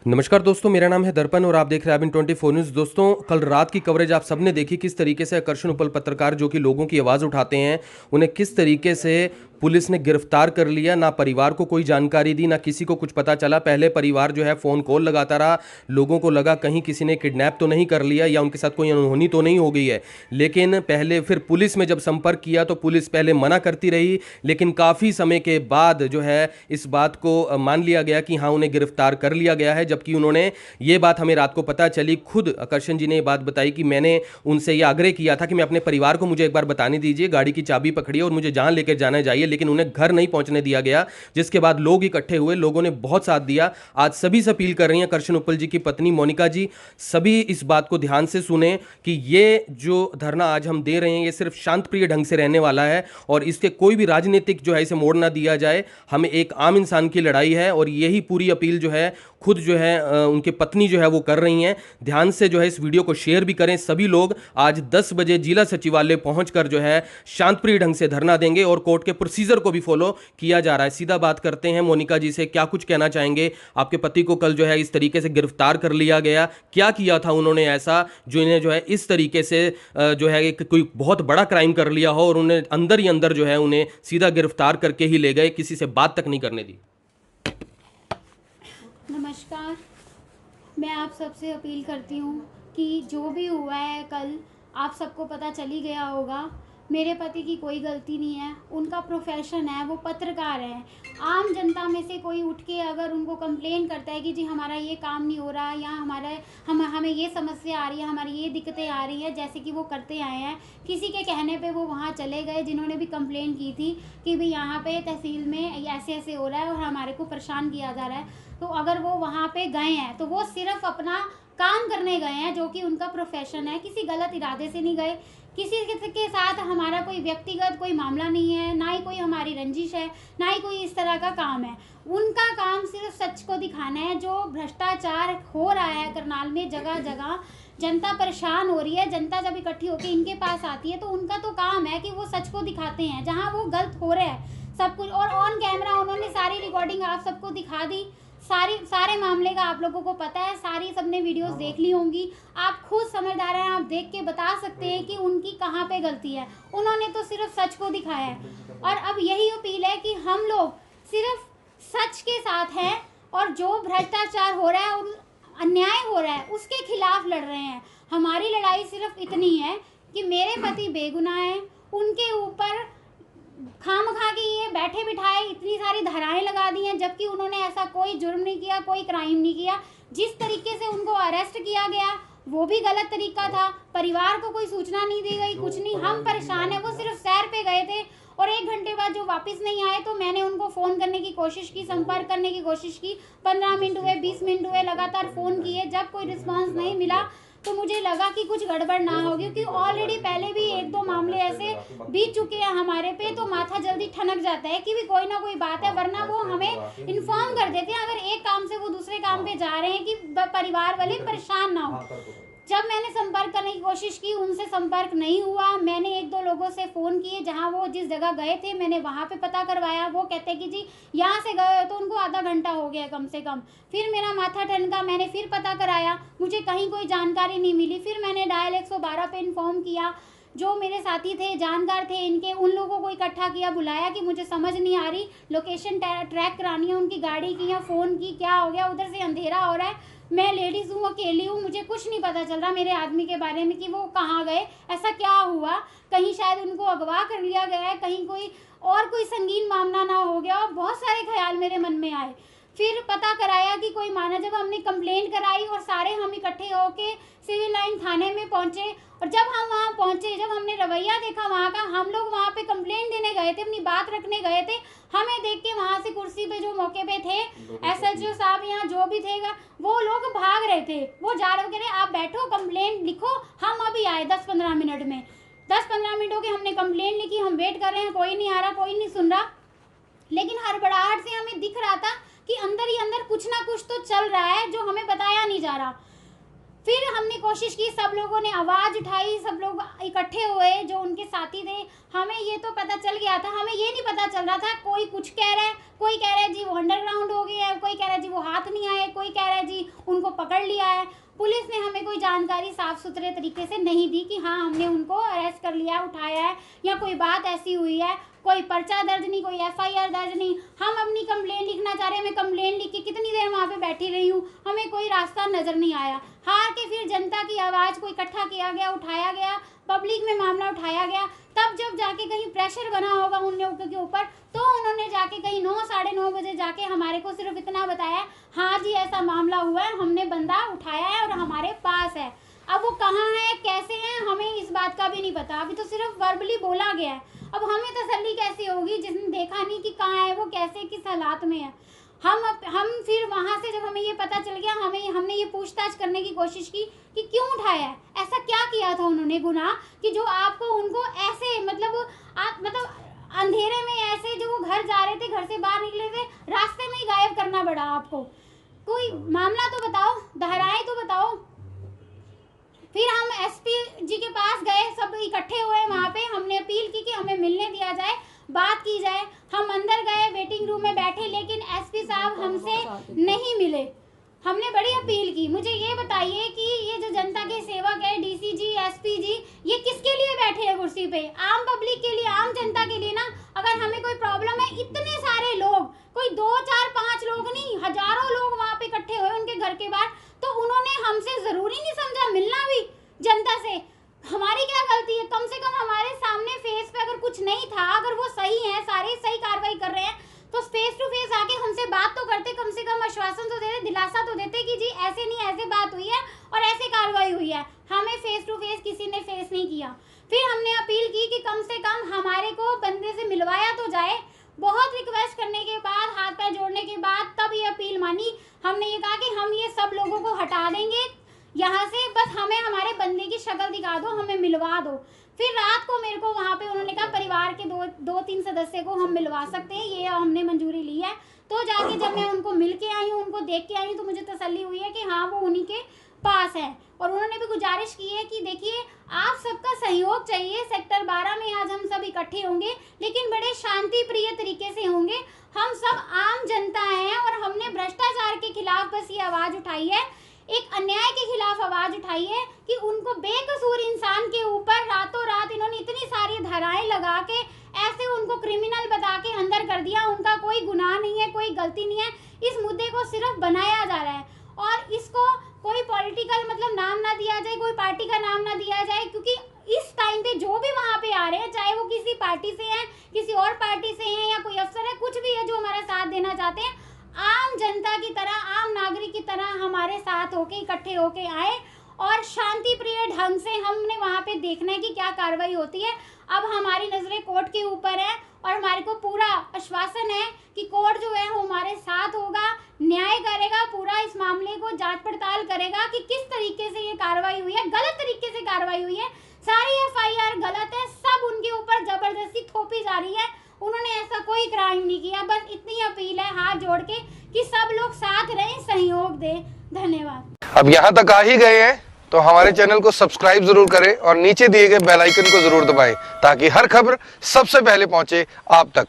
नमस्कार दोस्तों, मेरा नाम है दर्पण और आप देख रहे हैं IN 24 न्यूज़। दोस्तों, कल रात की कवरेज आप सबने देखी, किस तरीके से आकर्षण उपल पत्रकार जो कि लोगों की आवाज़ उठाते हैं, उन्हें किस तरीके से पुलिस ने गिरफ्तार कर लिया। ना परिवार को कोई जानकारी दी, ना किसी को कुछ पता चला। पहले परिवार जो है फ़ोन कॉल लगाता रहा, लोगों को लगा कहीं किसी ने किडनैप तो नहीं कर लिया या उनके साथ कोई अनहोनी तो नहीं हो गई है। लेकिन पहले फिर पुलिस में जब संपर्क किया तो पुलिस पहले मना करती रही, लेकिन काफ़ी समय के बाद जो है इस बात को मान लिया गया कि हाँ, उन्हें गिरफ्तार कर लिया गया है। जबकि उन्होंने ये बात हमें रात को पता चली, खुद आकर्षण जी ने ये बात बताई कि मैंने उनसे ये आग्रह किया था कि मैं अपने परिवार को मुझे एक बार बताने दीजिए, गाड़ी की चाबी पकड़िए और मुझे जहां लेकर जाना चाहिए, लेकिन उन्हें घर नहीं पहुंचने दिया गया। जिसके बाद लोग इकट्ठे हुए, लोगों ने बहुत साथ दिया। आज सभी से अपील कर रही हैं आकर्षण उपल जी की पत्नी मोनिका जी, सभी इस बात को ध्यान से सुने कि ये जो धरना आज हम दे रहे हैं ये सिर्फ शांतप्रिय ढंग से रहने वाला है और इसके कोई भी राजनीतिक जो है इसे मोड़ ना दिया जाए। हमें एक आम इंसान की लड़ाई है और यही पूरी अपील जो है खुद जो है उनके पत्नी जो है वो कर रही हैं। ध्यान से जो है इस वीडियो को शेयर भी करें। सभी लोग आज 10 बजे जिला सचिवालय पहुंचकर जो है शांतप्रिय ढंग से धरना देंगे और कोर्ट के प्रोसीजर को भी फॉलो किया जा रहा है। सीधा बात करते हैं मोनिका जी से, क्या कुछ कहना चाहेंगे? आपके पति को कल जो है इस तरीके से गिरफ्तार कर लिया गया, क्या किया था उन्होंने ऐसा जो इन्हें जो है इस तरीके से जो है एक कोई बहुत बड़ा क्राइम कर लिया हो और उन्हें अंदर ही अंदर जो है उन्हें सीधा गिरफ्तार करके ही ले गए, किसी से बात तक नहीं करने दी? नमस्कार। मैं आप सबसे अपील करती हूँ कि जो भी हुआ है कल, आप सबको पता चल ही गया होगा। मेरे पति की कोई गलती नहीं है, उनका प्रोफेशन है, वो पत्रकार हैं। आम जनता में से कोई उठ के अगर उनको कंप्लेन करता है कि जी हमारा ये काम नहीं हो रहा है या हमें ये समस्या आ रही है, हमारी ये दिक्कतें आ रही है, जैसे कि वो करते आए हैं, किसी के कहने पे वो वहाँ चले गए जिन्होंने भी कंप्लेन की थी कि भाई यहाँ पे तहसील में ऐसे ऐसे हो रहा है और हमारे को परेशान किया जा रहा है। तो अगर वो वहाँ पे गए हैं तो वो सिर्फ अपना काम करने गए हैं, जो कि उनका प्रोफेशन है। किसी गलत इरादे से नहीं गए, किसी के साथ हमारा कोई व्यक्तिगत कोई मामला नहीं है, ना ही कोई हमारी रंजिश है, ना ही कोई इस तरह का काम है। उनका काम सिर्फ सच को दिखाना है। जो भ्रष्टाचार हो रहा है करनाल में जगह जगह, जनता परेशान हो रही है, जनता जब इकट्ठी होकर इनके पास आती है तो उनका तो काम है कि वो सच को दिखाते हैं जहाँ वो गलत हो रहा है सब कुछ। और ऑन कैमरा उन्होंने सारी रिकॉर्डिंग आप सबको दिखा दी, सारे मामले का आप लोगों को पता है, सारी सबने वीडियोस देख ली होंगी। आप खुद समझदार हैं, आप देख के बता सकते हैं कि उनकी कहाँ पे गलती है। उन्होंने तो सिर्फ सच को दिखाया है और अब यही अपील है कि हम लोग सिर्फ सच के साथ हैं और जो भ्रष्टाचार हो रहा है और अन्याय हो रहा है उसके खिलाफ लड़ रहे हैं। हमारी लड़ाई सिर्फ इतनी है कि मेरे पति बेगुनाह हैं, उनके ऊपर खामखा के ये बैठे बिठाए इतनी सारी धाराएं लगा दी हैं, जबकि उन्होंने ऐसा कोई जुर्म नहीं किया, कोई क्राइम नहीं किया। जिस तरीके से उनको अरेस्ट किया गया वो भी गलत तरीका था। परिवार को कोई सूचना नहीं दी गई, कुछ नहीं। हम परेशान हैं। वो सिर्फ सैर पे गए थे और 1 घंटे बाद जो वापस नहीं आए तो मैंने उनको फ़ोन करने की कोशिश की, संपर्क करने की कोशिश की। 15 मिनट हुए, 20 मिनट हुए, लगातार फ़ोन किए। जब कोई रिस्पांस नहीं मिला तो मुझे लगा कि कुछ गड़बड़ ना हो, क्योंकि ऑलरेडी पहले भी 1-2 मामले ऐसे बीत चुके हैं हमारे पे, तो माथा जल्दी ठनक जाता है कि भी कोई ना कोई बात है, वरना वो हमें इन्फॉर्म कर देते हैं अगर एक काम से वो दूसरे काम पे जा रहे हैं, कि परिवार वाले परेशान ना हो। जब मैंने संपर्क करने की कोशिश की, उनसे संपर्क नहीं हुआ। मैंने 1-2 लोगों से फ़ोन किए, जहां वो जिस जगह गए थे मैंने वहां पे पता करवाया। वो कहते कि जी यहाँ से गए हो तो उनको आधा घंटा हो गया कम से कम। फिर मेरा माथा ठनका, मैंने फिर पता कराया, मुझे कहीं कोई जानकारी नहीं मिली। फिर मैंने डायल 112 पे इन्फॉर्म किया, जो मेरे साथी थे, जानकार थे इनके, उन लोगों को इकट्ठा किया, बुलाया कि मुझे समझ नहीं आ रही, लोकेशन ट्रैक करानी है उनकी गाड़ी की या फ़ोन की, क्या हो गया, उधर से अंधेरा हो रहा है, मैं लेडीज़ हूँ, अकेली हूँ, मुझे कुछ नहीं पता चल रहा मेरे आदमी के बारे में कि वो कहाँ गए, ऐसा क्या हुआ, कहीं शायद उनको अगवा कर लिया गया है, कहीं कोई संगीन मामला ना हो गया। और बहुत सारे ख्याल मेरे मन में आए। फिर पता कराया कि कोई माना, जब हमने कंप्लेंट कराई और सारे हम इकट्ठे होके सिविल लाइन थाने में पहुंचे, और जब हम वहाँ पहुंचे, जब हमने रवैया देखा वहाँ का, हम लोग वहाँ पे कंप्लेंट देने गए थे, अपनी बात रखने गए थे, हमें देख के वहाँ से कुर्सी पे जो मौके पे थे SHO साहब यहाँ जो भी थे वो लोग भाग रहे थे। वो जा रहे, कह रहे आप बैठो, कंप्लेंट लिखो, हम अभी आए 10-15 मिनट में। 10-15 मिनट हो गए, हमने कंप्लेंट लिखी, हम वेट कर रहे हैं, कोई नहीं आ रहा, कोई नहीं सुन रहा। लेकिन हड़बड़ाहट से हमें दिख रहा था कि अंदर ही अंदर कुछ ना कुछ तो चल रहा है जो हमें बताया नहीं जा रहा। फिर हमने कोशिश की, सब लोगों ने आवाज़ उठाई, सब लोग इकट्ठे हुए जो उनके साथी थे। हमें ये तो पता चल गया था, हमें ये नहीं पता चल रहा था, कोई कुछ कह रहा है, कोई कह रहा है जी वो अंडरग्राउंड हो गए हैं, कोई कह रहा है जी वो हाथ नहीं आए, कोई कह रहा है जी उनको पकड़ लिया है। पुलिस ने हमें कोई जानकारी साफ सुथरे तरीके से नहीं दी कि हाँ हमने उनको अरेस्ट कर लिया, उठाया है या कोई बात ऐसी हुई है। कोई पर्चा दर्ज नहीं, कोई FIR दर्ज नहीं। हम अपनी कंप्लेन लिखना चाह रहे हैं, मैं कंप्लेन लिख के कितनी देर वहाँ पे बैठी रही हूँ, हमें कोई रास्ता नज़र नहीं आया। हार के फिर जनता की आवाज़ को इकट्ठा किया गया, उठाया गया, पब्लिक में मामला उठाया गया। तब जब जाके कहीं प्रेशर बना होगा उन लोगों के ऊपर, तो उन्होंने जाके कहीं 9 साढ़े 9 बजे जाके हमारे को सिर्फ इतना बताया, हाँ जी ऐसा मामला हुआ है, हमने बंदा उठाया है और हमारे पास है। अब वो कहाँ है, कैसे हैं, हमें इस बात का भी नहीं पता। अभी तो सिर्फ वर्बली बोला गया है। अब हमें तसल्ली कैसे होगी जिसने देखा नहीं कि कहाँ है वो, कैसे किस हालात में है। हम फिर वहाँ से जब हमें ये पता चल गया, हमने ये पूछताछ करने की कोशिश की कि क्यों उठाया है, ऐसा क्या किया था उन्होंने गुनाह कि जो आपको उनको ऐसे मतलब अंधेरे में ऐसे, जो वो घर जा रहे थे, घर से बाहर निकले थे, रास्ते में ही गायब करना पड़ा आपको। कोई मामला तो बताओ, धाराएं तो बताओ। फिर हम SP जी के पास गए, सब इकट्ठे हुए वहाँ पे, हमने अपील की कि हमें मिलने दिया जाए, बात की जाए। हम अंदर गए, वेटिंग रूम में बैठे, लेकिन SP साहब हमसे नहीं मिले। हमने बड़ी अपील की, मुझे ये बताइए कि ये जो जनता के सेवक है, DC जी, SP जी, ये किसके लिए बैठे हैं कुर्सी पे? आम पब्लिक के लिए, आम जनता के लिए ना। अगर हमें कोई प्रॉब्लम है, इतने सारे लोग, कोई 2 4 5 लोग नहीं, हजारों लोग वहाँ पे इकट्ठे हुए उनके घर के बाहर, तो उन्होंने हमसे जरूरी नहीं समझा मिलना भी जनता से। हमारी क्या गलती है? कम से कम हमारे सामने फेस पे अगर कुछ नहीं था, अगर वो सही है, सारे सही कार्रवाई कर रहे हैं, तो फेस टू फेस आके हमसे बात तो करते, कम से कम आश्वासन तो देते, दिलासा तो देते कि जी ऐसे नहीं, ऐसे बात हुई है और ऐसे कार्रवाई हुई है। हमें फेस टू फेस किसी ने फेस नहीं किया। फिर हमने अपील की कि कम से कम हमारे को बंदे से मिलवाया तो जाए। बहुत रिक्वेस्ट करने के बाद, हाथ पैर जोड़ने के बाद, तब ये अपील मानी। हमने ये कहा कि हम ये सब लोगों को हटा देंगे यहाँ से, बस हमें हमारे बंदे की शक्ल दिखा दो, हमें मिलवा दो। फिर रात को मेरे को वहाँ पे उन्होंने कहा परिवार के 2-3 सदस्य को हम मिलवा सकते हैं, ये हमने मंजूरी ली है। तो जाके जब मैं उनको मिल के आई हूँ, उनको देख के आई हूँ, तो मुझे तसल्ली हुई है कि हाँ वो उन्हीं के पास है। और उन्होंने भी गुजारिश की है कि देखिए आप सबका सहयोग चाहिए। सेक्टर 12 में आज हम सब इकट्ठे होंगे, लेकिन बड़े शांति प्रिय तरीके से होंगे। हम सब आम जनता हैं और हमने भ्रष्टाचार के खिलाफ बस ये आवाज़ उठाई है, एक अन्याय के खिलाफ आवाज़ उठाई है कि उनको बेकसूर इंसान के ऊपर रातों रात इन्होंने इतनी सारी धाराएं लगा के ऐसे उनको क्रिमिनल बता के अंदर कर दिया। उनका कोई गुनाह नहीं है, कोई गलती नहीं है। इस मुद्दे को सिर्फ बनाया जा रहा है और इसको कोई पॉलिटिकल मतलब नाम ना दिया जाए, कोई पार्टी का नाम ना दिया जाए, क्योंकि इस टाइम पे जो भी वहाँ पे आ रहे हैं, चाहे वो किसी पार्टी से हैं, किसी और पार्टी से हैं या कोई अफसर है, कुछ भी है जो हमारा साथ देना चाहते हैं, आम जनता की तरह, आम नागरिक की तरह हमारे साथ होके इकट्ठे होके आए और शांति प्रिय ढंग से हमने वहाँ पे देखना है कि क्या कार्रवाई होती है। अब हमारी नज़रें कोर्ट के ऊपर है और हमारे को पूरा आश्वासन है कि कोर्ट जो है वो हमारे साथ होगा, न्याय करेगा, पूरा इस मामले को जांच पड़ताल करेगा कि किस तरीके से ये कार्रवाई हुई है। गलत तरीके से कार्रवाई हुई है, सारी FIR गलत है, सब उनके ऊपर जबरदस्ती थोपी जा रही है। उन्होंने ऐसा कोई क्राइम नहीं किया। बस इतनी अपील है हाथ जोड़ के कि सब लोग साथ रहें, सहयोग दें। धन्यवाद। अब यहाँ तक आ ही गए हैं तो हमारे चैनल को सब्सक्राइब जरूर करें और नीचे दिए गए बेल आइकन को जरूर दबाएं ताकि हर खबर सबसे पहले पहुंचे आप तक।